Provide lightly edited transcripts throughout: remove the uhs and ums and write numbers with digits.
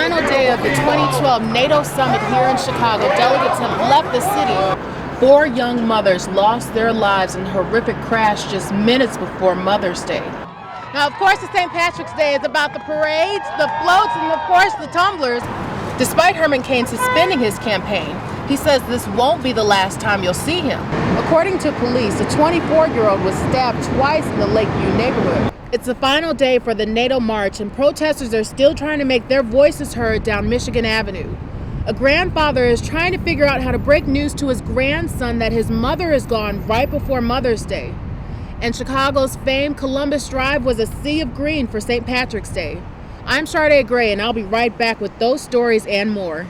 final day of the 2012 NATO summit here in Chicago, delegates have left the city. 4 young mothers lost their lives in a horrific crash just minutes before Mother's Day. Now, of course, the St. Patrick's Day is about the parades, the floats, and of course, the tumblers. Despite Herman Cain suspending his campaign, he says this won't be the last time you'll see him. According to police, a 24-year-old was stabbed twice in the Lakeview neighborhood. It's the final day for the NATO March, and protesters are still trying to make their voices heard down Michigan Avenue. A grandfather is trying to figure out how to break news to his grandson that his mother is gone right before Mother's Day. And Chicago's famed Columbus Drive was a sea of green for St. Patrick's Day. I'm Shardaa Gray, and I'll be right back with those stories and more.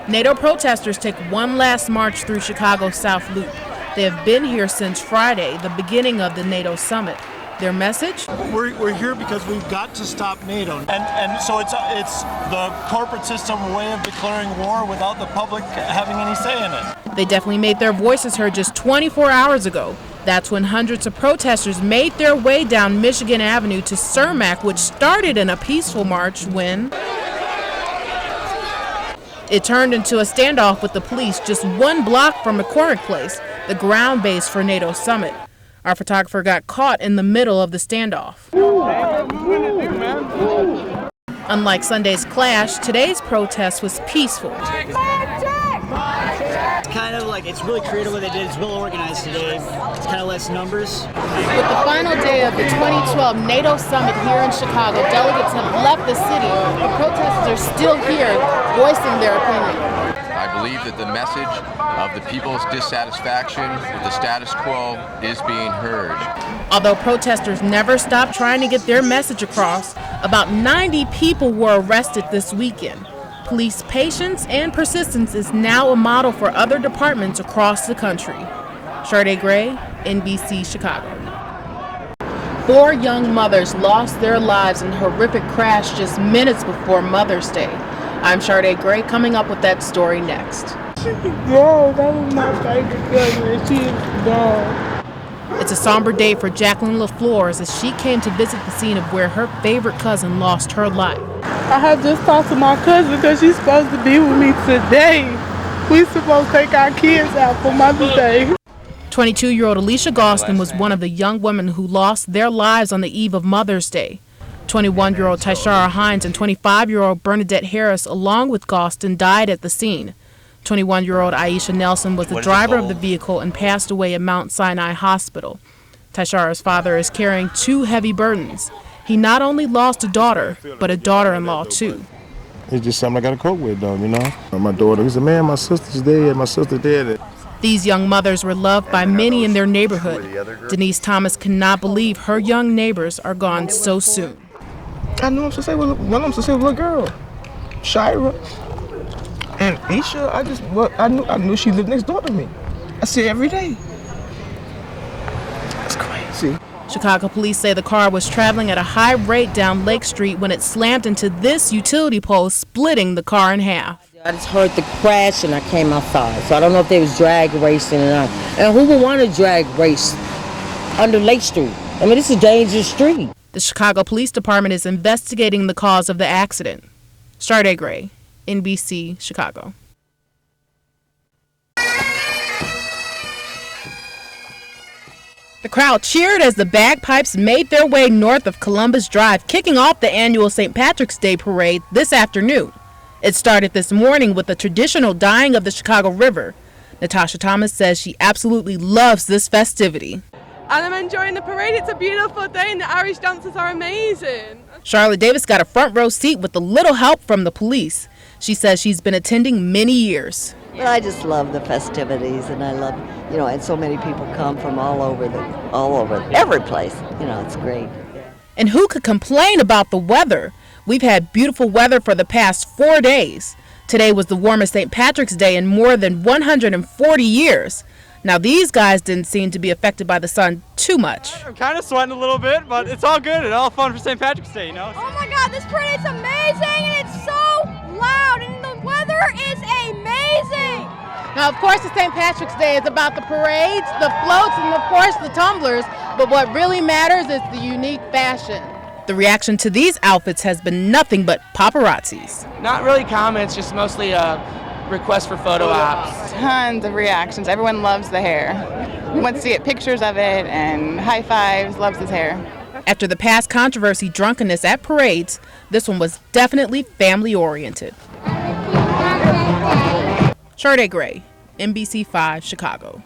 NATO protesters take one last march through Chicago's South Loop. They have been here since Friday, the beginning of the NATO summit. Their message? We're here because we've got to stop NATO. And so it's the corporate system way of declaring war without the public having any say in it. They definitely made their voices heard just 24 hours ago. That's when hundreds of protesters made their way down Michigan Avenue to Cermak, which started in a peaceful march when it turned into a standoff with the police just 1 block from McCormick Place, the ground base for NATO summit. Our photographer got caught in the middle of the standoff. Unlike Sunday's clash, today's protest was peaceful. It's kind of like, it's really creative what they did. It's well organized today. It's kind of less numbers. With the final day of the 2012 NATO summit here in Chicago, delegates have left the city. The protesters are still here voicing their opinion. I believe that the message of the people's dissatisfaction with the status quo is being heard. Although protesters never stopped trying to get their message across, about 90 people were arrested this weekend. Police patience and persistence is now a model for other departments across the country. Shardaa Gray, NBC Chicago. 4 young mothers lost their lives in a horrific crash just minutes before Mother's Day. I'm Shardaa Gray, coming up with that story next. She's gone. That was my favorite cousin, and she is gone. It's a somber day for Jacqueline LaFleurs as she came to visit the scene of where her favorite cousin lost her life. I had just talked to my cousin because she's supposed to be with me today. We're supposed to take our kids out for Mother's Day. 22-year-old Alicia Gostin was one of the young women who lost their lives on the eve of Mother's Day. 21-year-old Tyshara Hines and 25-year-old Bernadette Harris, along with Gostin, died at the scene. 21-year-old Aisha Nelson was the driver of the vehicle and passed away at Mount Sinai Hospital. Tyshara's father is carrying 2 heavy burdens. He not only lost a daughter, but a daughter-in-law, too. It's just something I got to cope with, though, you know? My daughter, he said, man, my sister's dead, my sister's dead. These young mothers were loved by many in their neighborhood. Denise Thomas cannot believe her young neighbors are gone so soon. I knew him since I was a little girl, Shira. And Isha, I knew she lived next door to me. I see her every day. It's crazy. Chicago police say the car was traveling at a high rate down Lake Street when it slammed into this utility pole, splitting the car in half. I just heard the crash and I came outside. So I don't know if they was drag racing or not. And who would want to drag race under Lake Street? I mean, it's a dangerous street. The Chicago Police Department is investigating the cause of the accident. Shardaa Gray, NBC Chicago. The crowd cheered as the bagpipes made their way north of Columbus Drive, kicking off the annual St. Patrick's Day parade this afternoon. It started this morning with the traditional dyeing of the Chicago River. Natasha Thomas says she absolutely loves this festivity. And I'm enjoying the parade. It's a beautiful day and the Irish dances are amazing. Charlotte Davis got a front row seat with a little help from the police. She says she's been attending many years. Well, I just love the festivities, and I love, and so many people come from all over, every place. It's great. And who could complain about the weather? We've had beautiful weather for the past 4 days. Today was the warmest St. Patrick's Day in more than 140 years. Now, these guys didn't seem to be affected by the sun too much. I'm kind of sweating a little bit, but it's all good and all fun for St. Patrick's Day, Oh my God, this parade's amazing and it's so loud and the weather is amazing. Now, of course, the St. Patrick's Day is about the parades, the floats, and of course the tumblers, but what really matters is the unique fashion. The reaction to these outfits has been nothing but paparazzis. Not really comments, just mostly requests for photo ops. Tons of reactions. Everyone loves the hair. Wants to get pictures of it and high fives, loves his hair. After the past controversy, drunkenness at parades, this one was definitely family-oriented. Shardaa Gray, NBC5, Chicago.